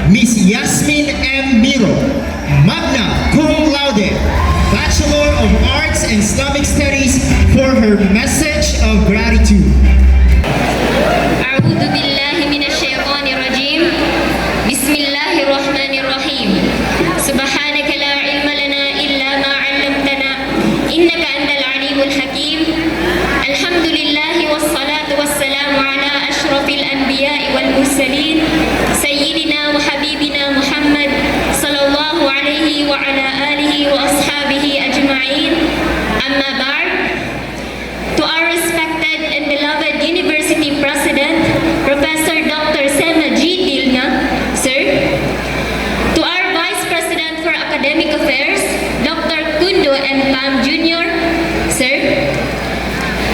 Miss Yasmin M. Miro, magna cum laude, Bachelor of Arts in Islamic Studies, for her message of gratitude. أعوذ بالله من الشيطان الرجيم. بسم الله الرحمن الرحيم. سبحانك لا علم لنا إلا ما علمتنا إنك أنت العليم الحكيم. الحمد لله والصلاة والسلام على أشرف الأنبياء والمرسلين سيدنا وحبيبنا محمد صلى الله عليه وعلى آله وأصحابه أجمعين. أما بعد, to our respected and beloved University President, Professor Dr. Sema G. Dilna, Sir. To our Vice President for Academic Affairs, Dr. Kundo M. Pam Jr., Sir.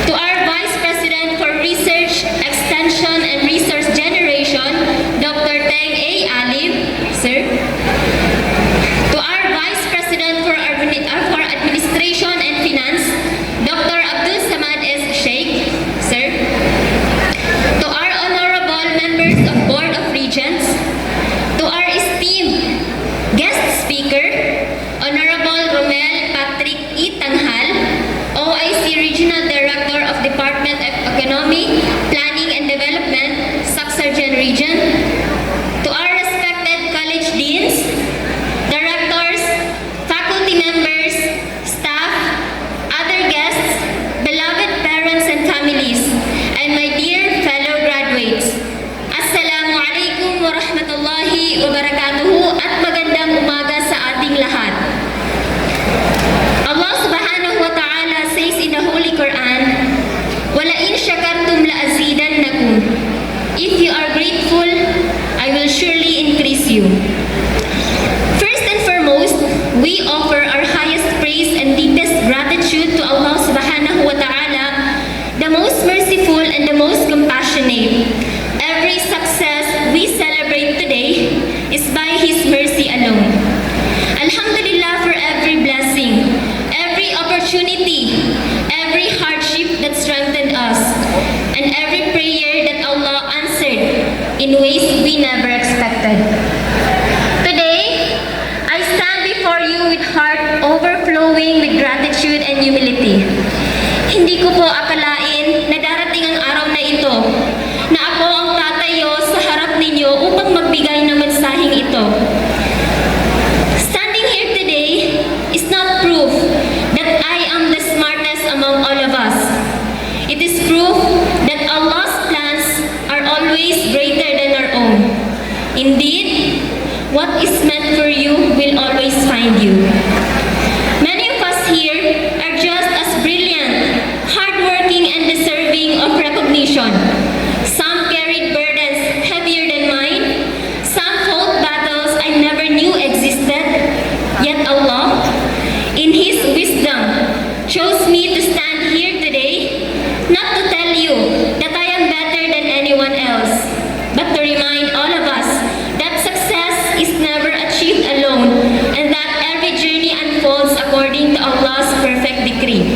To our Vice President for Research, Extension, and Resource Generation, Dr. Teng A. Alim, Sir. To our Vice President for Administration and Finance, Dr. Abdul Samad S. Sheikh, Sir. To our honorable members of Board of Regents, to our esteemed guest speaker, Honorable Romel Patrick E. Tanghal, OIC Regional Director of Department of Economy, Planning and Development, Saxarjan Region, to our respected college deans, directors, faculty members, staff, other guests, beloved parents and families, and my dear fellow graduates. Assalamu alaikum warahmatullahi wabarakatuhu at magandang umaga sa ating lahat. Allah subhanahu wa ta'ala says in the Holy Quran, وَلَئِنْ شَكَرْتُمْ لَأَزِيدَنَّكُمْ. If you are grateful, I will surely increase you. First and foremost, we offer our highest praise and deepest gratitude to Allah subhanahu wa ta'ala, the most merciful and the most compassionate. Every success we celebrate today is by His mercy alone. Alhamdulillah for every blessing, every opportunity, every hardship that strengthened us, and every prayer that Allah answered in ways we never expected. Today, I stand before you with heart overflowing with gratitude and humility. Hindi ko po akalain na darating ang araw na ito na ako ang tatayo sa harap ninyo upang magbigay ng mensaheng ito. Standing here today is not proof that I am the smartest among all of us. It is proof that Allah's plans are always greater than our own. Indeed, what is meant for you will always find you. Many of us here are just as brilliant, hardworking, and deserving of recognition. Some carried burdens heavier than mine. Some fought battles I never knew existed. Yet Allah, in His wisdom, chose me to stand here today, not to tell you that I am better than anyone else, but to remind all of us that success is never achieved alone and that every journey unfolds according to Allah's perfect decree.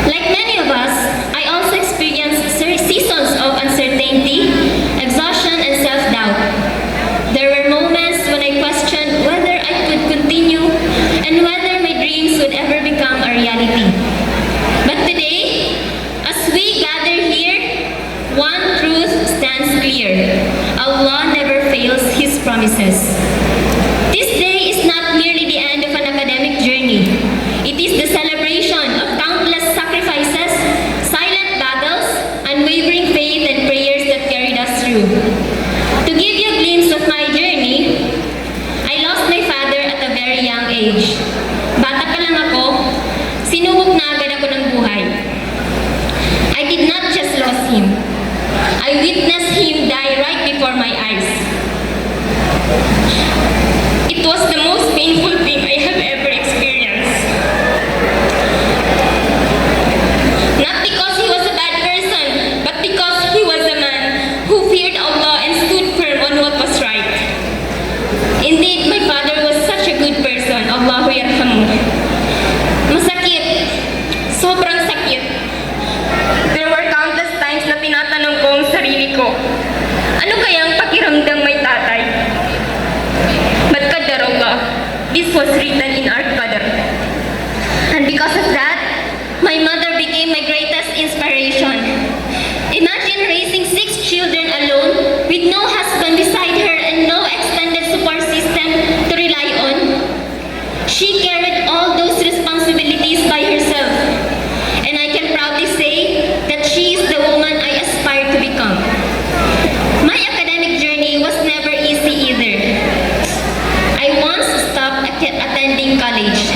Like many of us, I also experienced seasons of uncertainty, exhaustion, and self-doubt. There were moments when I questioned whether I could continue and whether my dreams would ever become a reality. But today, as we gather here, one truth stands clear. Allah never fails His promises. This day is not merely the end of an academic journey. It is the celebration of countless sacrifices, silent battles, unwavering faith, and prayers that carried us through. To give you a glimpse of my journey, I lost my father at a very young age. Bata pa lang ako, sinubok na agad ako ng buhay. I did not just lose him. I witnessed him die right before my eyes. It was the most painful thing I have ever experienced. Not because he was a bad person, but because he was a man who feared Allah and stood firm on what was right. Indeed, my father was such a good person. Allahu yarhamu. Masakit. Sobrang sakit. There were countless times na tinatanong ko ang sarili ko, ano kayang pakiramdam may tatay? this was written in our Qadr. And because of that, my mother became my greatest inspiration. Imagine raising 6 children alone with no husband beside her and no extended support system to rely on. She carried all those responsibilities by herself. And I can proudly say that she is the woman I aspire to become. My academic journey was never easy either. I once stopped attending college.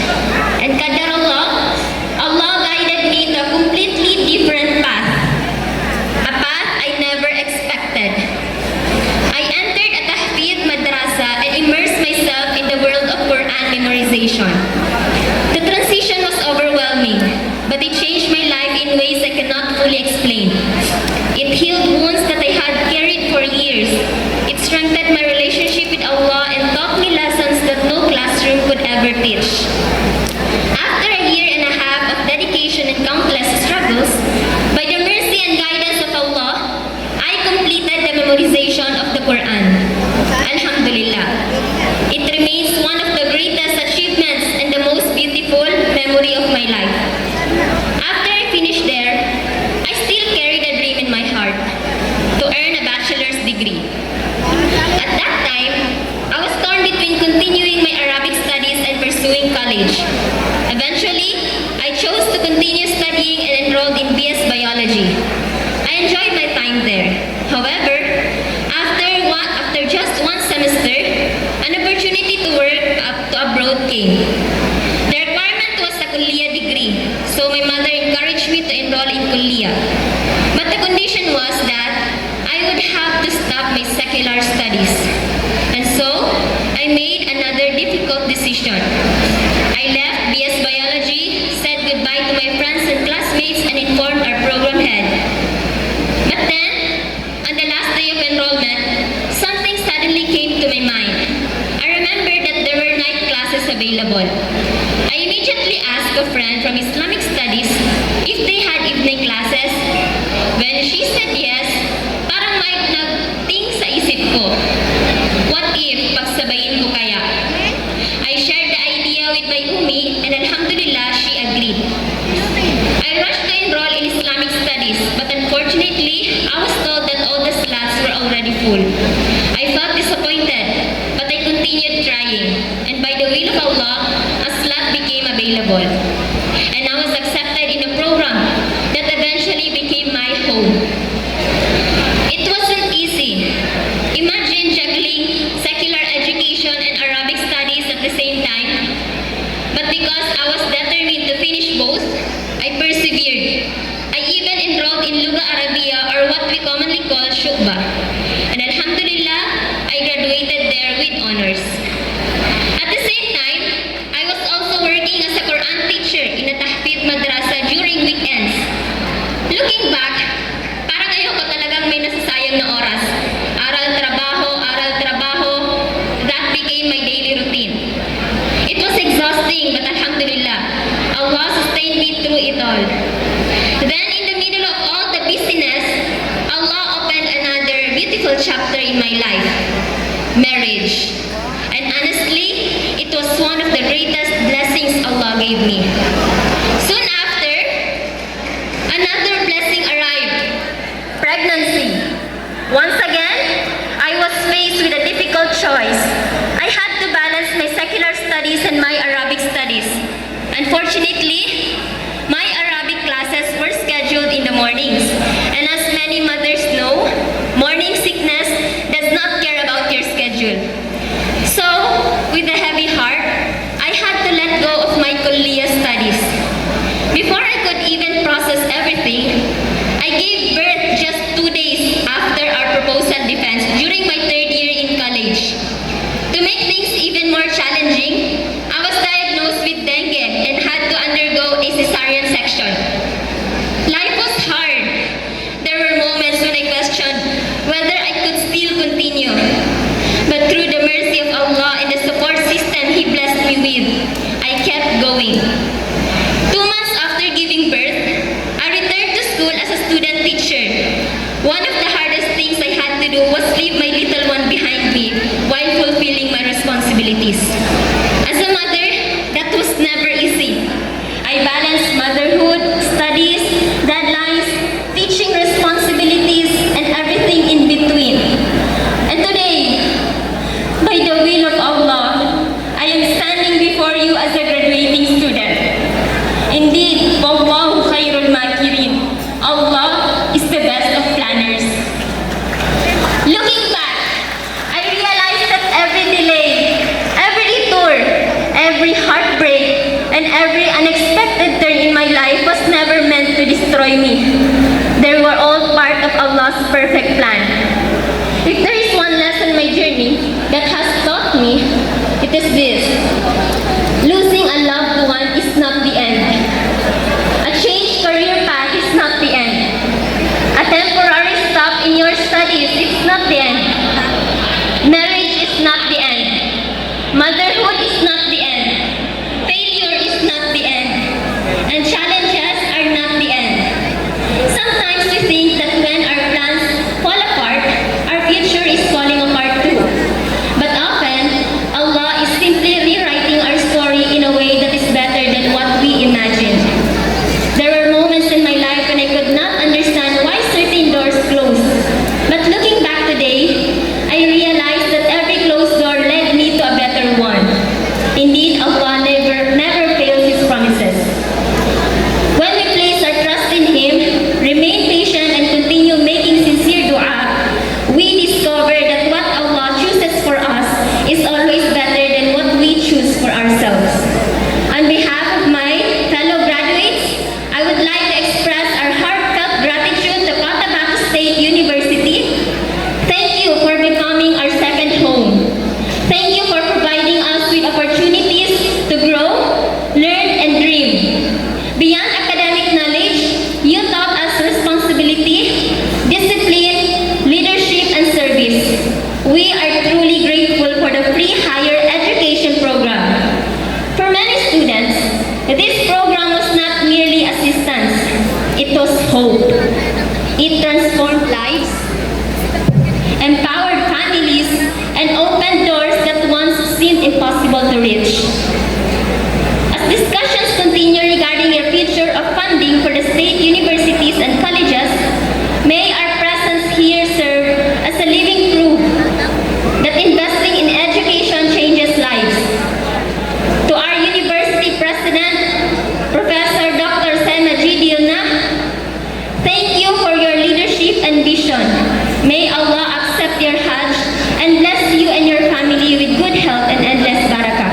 And Qadar Allah, Allah guided me to a completely different path. A path I never expected. I entered a tahfidh madrasa and immersed myself in the world of Quran memorization. The transition was overwhelming, but it changed my life in ways I cannot fully explain. It healed wounds that I had carried for years. It strengthened my relationship with Allah and taught me lessons that no classroom could ever teach. After a year and a half of dedication and countless struggles, by the mercy and guidance of Allah, I completed the memorization of the Quran. Alhamdulillah. It remains one of the greatest achievements and the most beautiful memory of my life. After I finished there, I still carried a dream in my heart to earn a bachelor's degree. At that time, I was torn between continuing my Arabic studies and pursuing college. Eventually, I chose to continue studying and enrolled in BS Biology. I enjoyed my time there. However, after just one semester, an opportunity to work abroad came. The requirement was a Kulliyah degree, so my mother encouraged me to enroll in Kulliyah. But the condition was that I would have to stop my secular studies. And so, I made another difficult decision. I left BS Biology, said goodbye to my friends and classmates, and informed our program head. But then, on the last day of enrollment, something suddenly came to my mind. I remembered that there were night classes available. I immediately asked a friend from Islamic Studies if they had evening classes. When she said yes, parang may nagting sa isip ko. What if pagsabayin ko kaya? I shared the idea with my Umi and Alhamdulillah, she agreed. I rushed to enroll in Islamic Studies, but unfortunately, I was told that all the slots were already full. I felt disappointed, but I continued trying. And by the will of Allah, a slot became available. And I was accepted in a program that eventually became my home. It wasn't easy. Imagine juggling secular education and Arabic studies at the same time. But because I was determined to finish both, I persevered. I even enrolled in Lugha Arabia, or what we commonly call Shukba. And Alhamdulillah, I graduated there with honors. At the same time, I was also working as a Quran teacher in a tahfidh madrasa during weekends. Looking back, parang ayoko talagang may nasasayang na oras. Aral, trabaho, that became my daily routine. It was exhausting, but Alhamdulillah, Allah sustained me through it all. Then in the middle of all the busyness, Allah opened another beautiful chapter in my life, marriage. And honestly, it was one of the greatest blessings Allah gave me. Soon after, another blessing arrived, pregnancy. Once again, I was faced with a difficult choice. I had to balance my secular studies and my Arabic studies. Unfortunately, my Arabic classes were scheduled in the mornings. And as many mothers know, morning sickness does not care about your schedule. So, with a heavy heart, I had to let go of my Kulliyah studies. Before I could even process everything, I gave birth just 2 days after our proposal defense during my 3rd year in college. To make things even more challenging, I was diagnosed with dengue and had to undergo a cesarean section. Life was hard. There were moments when I questioned whether I could still continue. But through the mercy of Allah and the support system He blessed me with, I kept going. 2 months after giving birth, I returned to school as a student teacher. One of the hardest things I had to do was leave my little one behind me while fulfilling my responsibilities. As a to destroy me. They were all part of Allah's perfect plan. If there is one lesson in my journey that has taught me, it is this. Losing a loved one is not the end. A changed career path is not the end. A temporary stop in your studies is not the end. Marriage is not the end. Motherhood is not the end. Failure is not the end. And challenges are not the end. Sometimes we think that when our plans fall apart, our future is falling apart too. But often, Allah is simply rewriting our story in a way that is better than what we imagined. There were moments in my life when I could not understand why certain doors closed. But looking back today, I realized that every closed door led me to a better one. Indeed, Allah never fails His promises. When we place our trust in Him, remain patient and continue making sincere dua, we discover that what Allah chooses for us is always better than what we choose for ourselves. On behalf of my fellow graduates, I would like to express our heartfelt gratitude to Cotabato State University. Thank you for becoming our second home. Thank you for providing us with opportunities to grow, learn, and dream. Beyond academic knowledge, you taught us responsibility, discipline, leadership, and service. We are truly grateful for the free higher education program. For many students, this program was not merely assistance, it was hope. It transformed lives, empowered families, and opened doors that once seemed impossible to reach. As discussions continue regarding the future of funding for the state universities and colleges, may our presence here serve as a living proof that investing in education changes lives. To our university president, Professor Dr. Sema G. Dilna, thank you for your leadership and vision. May Allah accept your Hajj and bless you and your family with good health and endless barakah.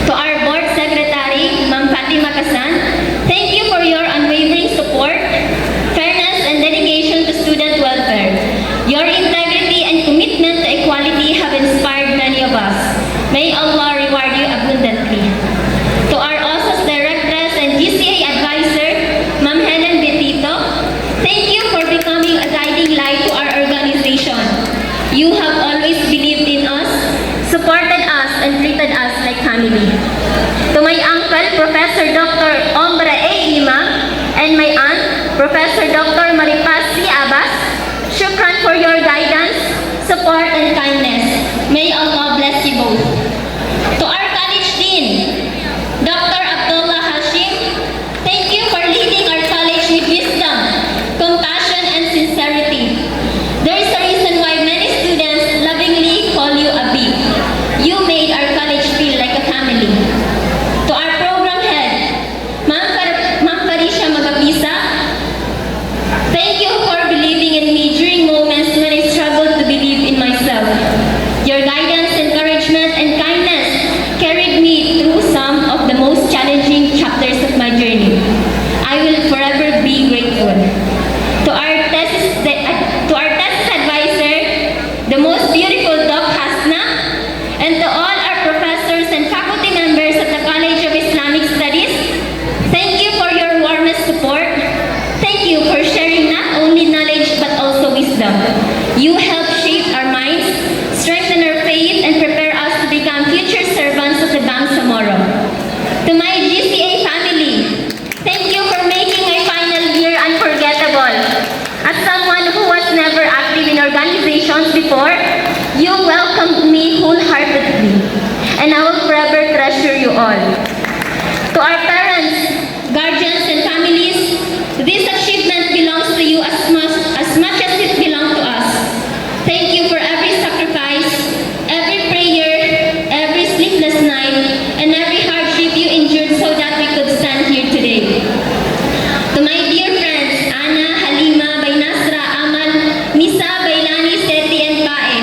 To our board secretary, Ma'am Fatima Kasan, thank you for your unwavering support, fairness, and dedication to student welfare. Your integrity and commitment to equality have inspired many of us. May Allah reward you abundantly. To our OSAS directress and GCA advisor, Ma'am Helen Betito, thank you for becoming a guiding light to our organization. You have always believed in us, supported us, and treated us like family. To my uncle, Professor Dr. Ombra A. Ima, and my aunt, Professor Dr. Maripaz C. Abbas, shukran for your guidance, support, and kindness. May Allah bless you both. To our college dean, Dr. Abdullah Hashim, thank you for leading our college with wisdom, compassion, and sincerity. There is a reason why many students lovingly call you Abi. You made our college feel like a family. To our program head, Ma'am Farisha Magapisa, thank you for believing in me during moments when I struggled to believe in myself. Your guidance, encouragement, and kindness carried me through some of the most challenging chapters of my journey. I will forever be grateful. To our thesis advisor, the most beautiful Doc Hasna, and to all our professors and faculty members of the College of Islamic Studies, thank you for your warmest support. Thank you for sharing not only knowledge but also wisdom. You help shape our minds, strengthen our faith, and prepare us to become future servants of the Bangsamoro. To my GCA family, thank you for making my final year unforgettable. As someone who was never active in organizations before, you welcomed me wholeheartedly, and I will forever treasure you all. To our parents, guardians, and families, this achievement belongs to you as much as it belongs to us. Thank you for every sacrifice, every prayer, every sleepless night, and every hardship you endured so that we could stand here today. To my dear friends, Anna, Halima, Bainasra, Amal, Misa, Bailani, Seti, and Pae,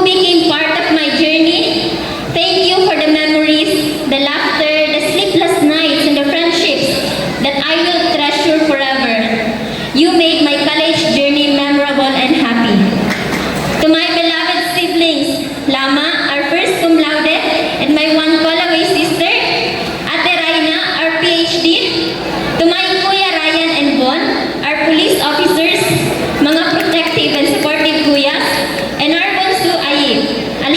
who became part of my journey. Thank you for the memories, the laughter, the sleepless nights, and the friendships that I will treasure forever. You made my college journey memorable and happy. To my beloved siblings, Lama, our first cum laude, and my one call-away sister, Ate Raina, our PhD, to my Kuya Ryan and Bon, our police officers, mga protective and supportive kuyas, and our bunso Ayib, a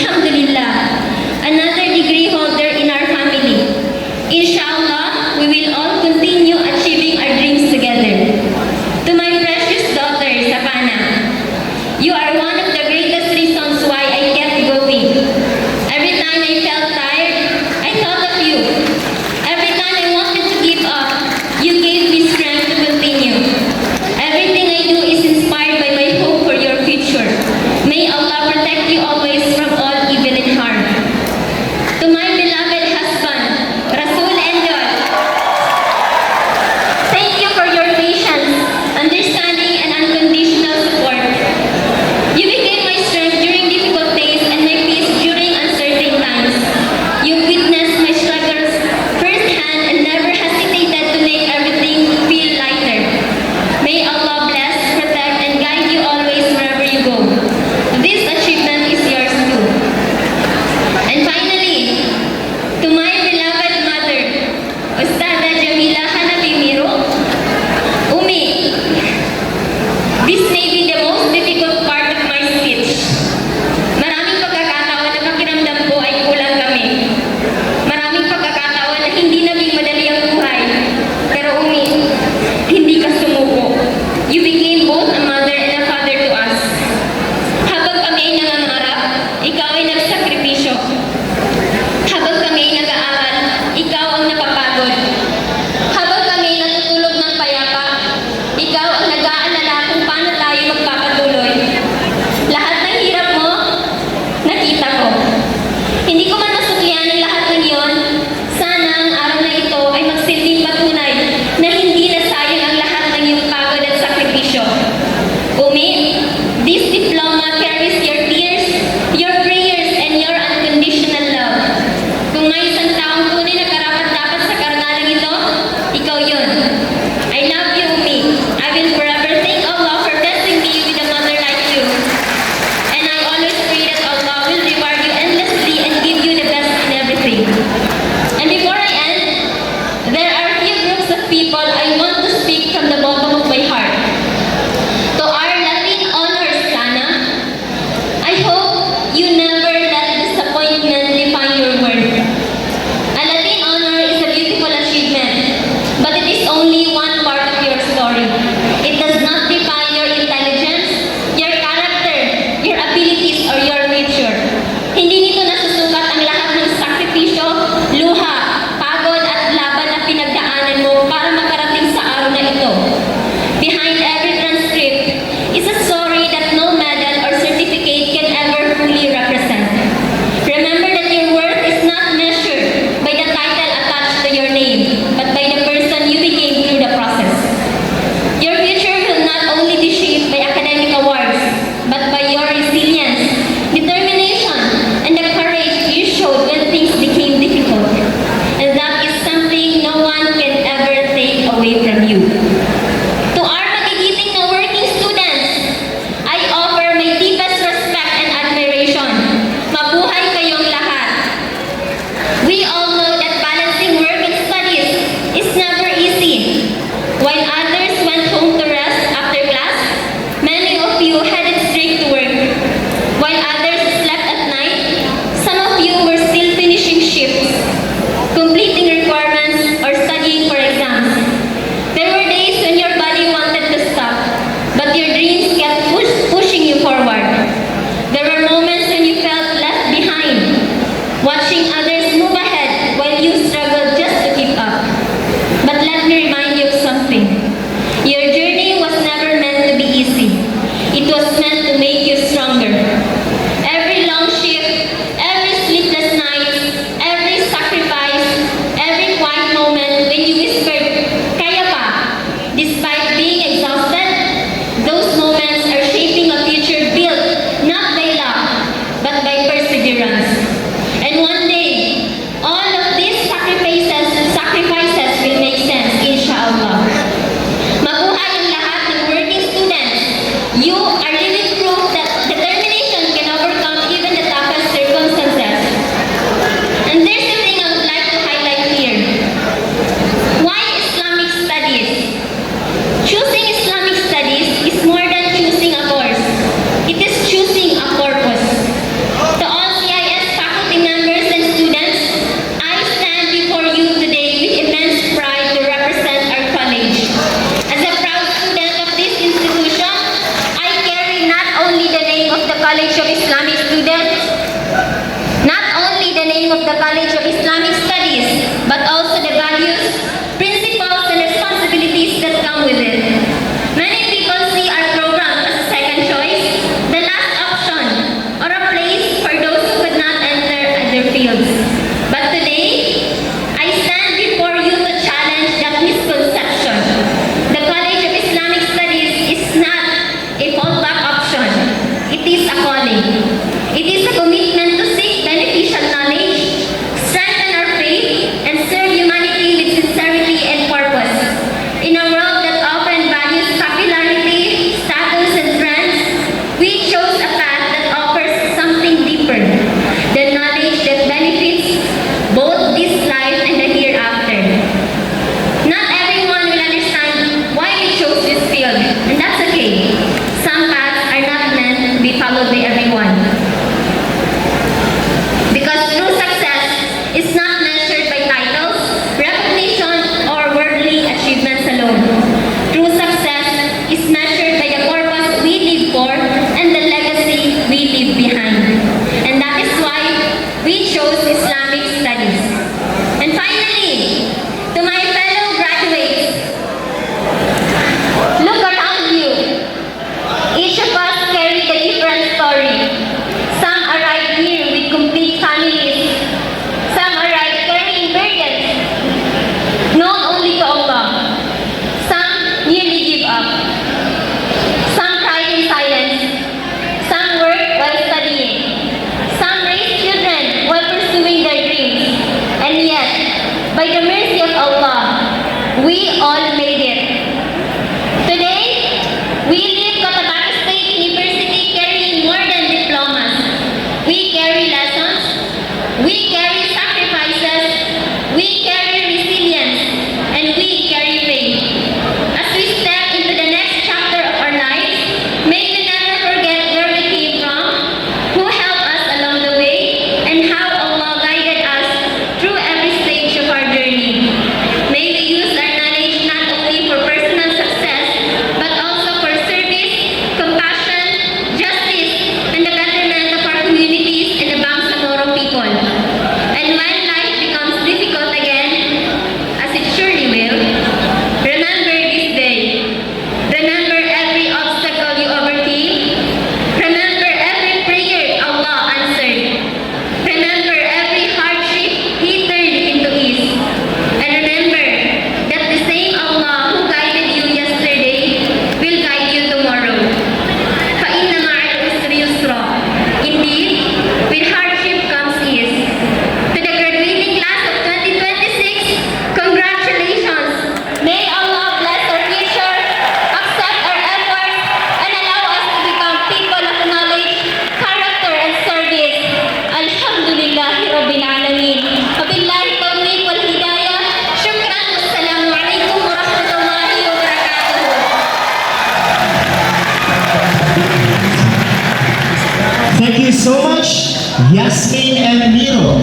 Yasmin M. Miro,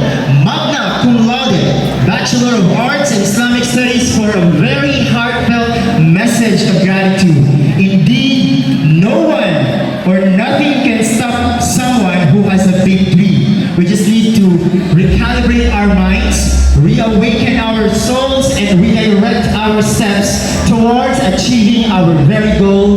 magna cum laude, Bachelor of Arts in Islamic Studies, for a very heartfelt message of gratitude. Indeed, no one or nothing can stop someone who has a big dream. We just need to recalibrate our minds, reawaken our souls, and redirect our steps towards achieving our very goal